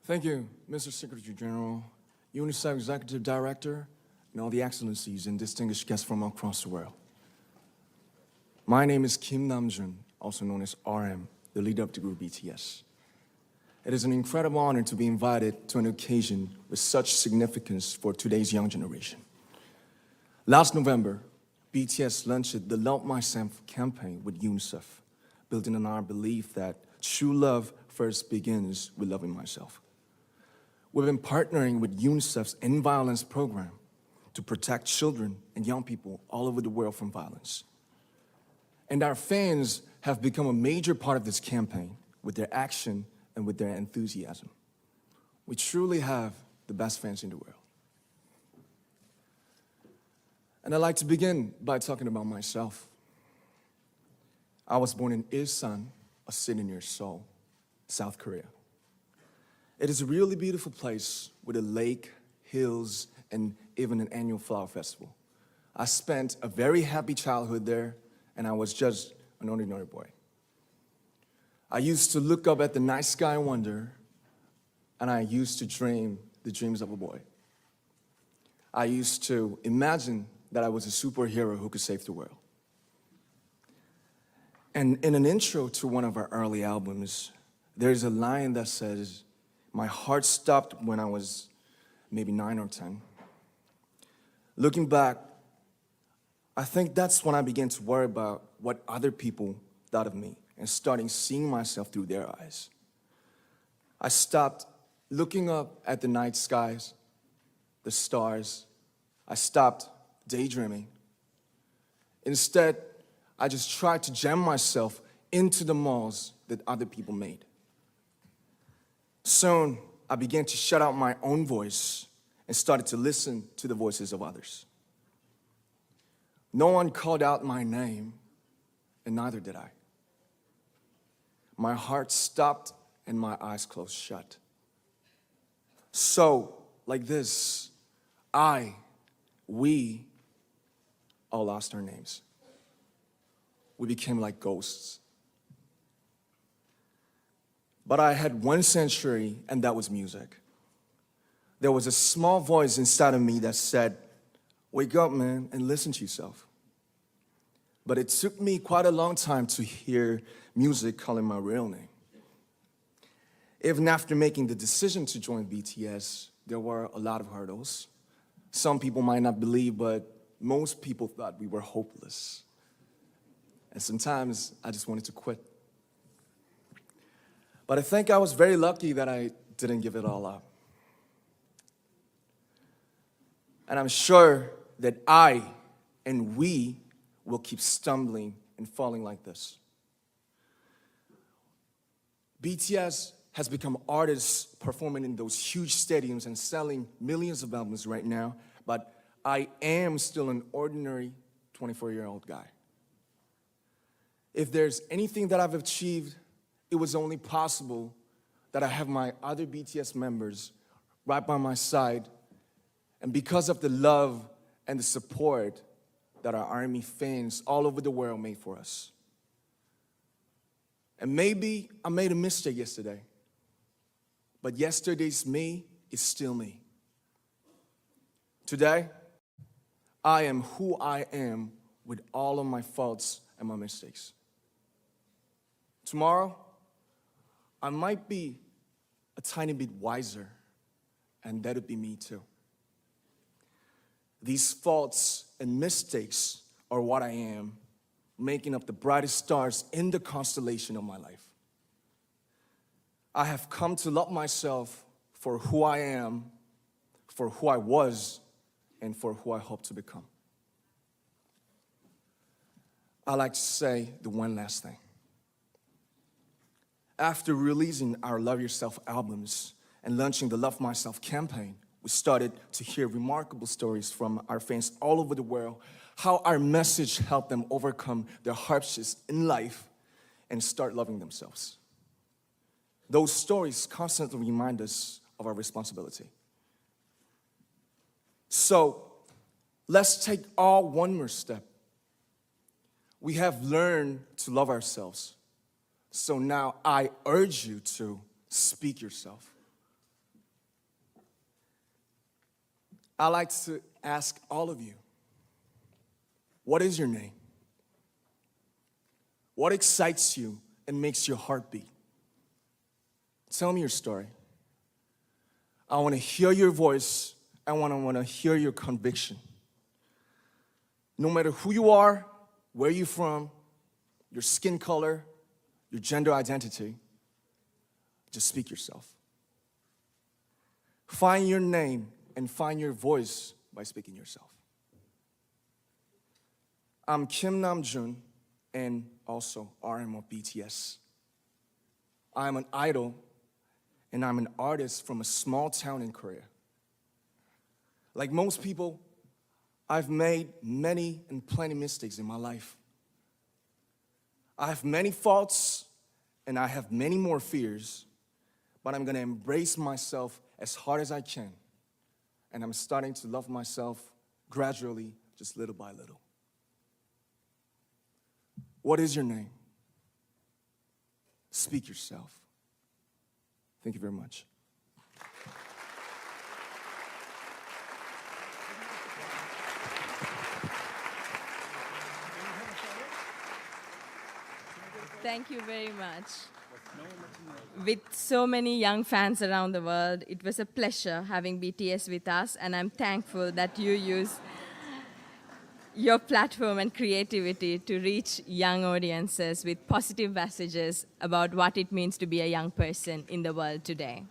Thank you, Mr. Secretary General, UNICEF Executive Director, and all the excellencies and distinguished guests from across the world. My name is Kim Namjoon, also known as RM, the leader of the group BTS. It is an incredible honor to be invited to an occasion with such significance for today's young generation. Last November, BTS launched the Love Myself campaign with UNICEF, building on our belief that true love first begins with loving myself. We've been partnering with UNICEF's End Violence program to protect children and young people all over the world from violence. And our fans have become a major part of this campaign with their action and with their enthusiasm. We truly have the best fans in the world. And I'd like to begin by talking about myself. I was born in Ilsan, a city near Seoul, South Korea. It is a really beautiful place with a lake, hills, and even an annual flower festival. I spent a very happy childhood there, and I was just an ordinary boy. I used to look up at the night sky and wonder, and I used to dream the dreams of a boy. I used to imagine that I was a superhero who could save the world. And in an intro to one of our early albums, there's a line that says, "My heart stopped when I was maybe 9 or 10. Looking back, I think that's when I began to worry about what other people thought of me and starting seeing myself through their eyes. I stopped looking up at the night skies, the stars. I stopped daydreaming. Instead, I just tried to jam myself into the malls that other people made. Soon, I began to shut out my own voice and started to listen to the voices of others. No one called out my name, and neither did I. My heart stopped and my eyes closed shut. So, like this, we all lost our names. We became like ghosts. But I had one sanctuary, and that was music. There was a small voice inside of me that said, "Wake up, man, and listen to yourself." But it took me quite a long time to hear music calling my real name. Even after making the decision to join BTS, there were a lot of hurdles. Some people might not believe, but most people thought we were hopeless. And sometimes I just wanted to quit. But I think I was very lucky that I didn't give it all up. And I'm sure that I and we will keep stumbling and falling like this. BTS has become artists performing in those huge stadiums and selling millions of albums right now, but I am still an ordinary 24-year-old guy. If there's anything that I've achieved, it was only possible that I have my other BTS members right by my side, and because of the love and the support that our ARMY fans all over the world made for us. And maybe I made a mistake yesterday, but yesterday's me is still me. Today, I am who I am with all of my faults and my mistakes. Tomorrow, I might be a tiny bit wiser, and that would be me too. These faults and mistakes are what I am, making up the brightest stars in the constellation of my life. I have come to love myself for who I am, for who I was, and for who I hope to become. I'd like to say the one last thing. After releasing our Love Yourself albums and launching the Love Myself campaign, we started to hear remarkable stories from our fans all over the world, how our message helped them overcome their hardships in life and start loving themselves. Those stories constantly remind us of our responsibility. So, let's take all one more step. We have learned to love ourselves. So now I urge you to speak yourself. I'd like to ask all of you, what is your name? What excites you and makes your heart beat? Tell me your story. I want to hear your voice. I want to hear your conviction. No matter who you are, where you're from, your skin color, your gender identity, just speak yourself. Find your name and find your voice by speaking yourself. I'm Kim Namjoon and also RM of BTS. I'm an idol and I'm an artist from a small town in Korea. Like most people, I've made many and plenty mistakes in my life. I have many faults and I have many more fears, but I'm gonna embrace myself as hard as I can. And I'm starting to love myself gradually, just little by little. What is your name? Speak yourself. Thank you very much. Thank you very much. With so many young fans around the world, it was a pleasure having BTS with us, and I'm thankful that you use your platform and creativity to reach young audiences with positive messages about what it means to be a young person in the world today.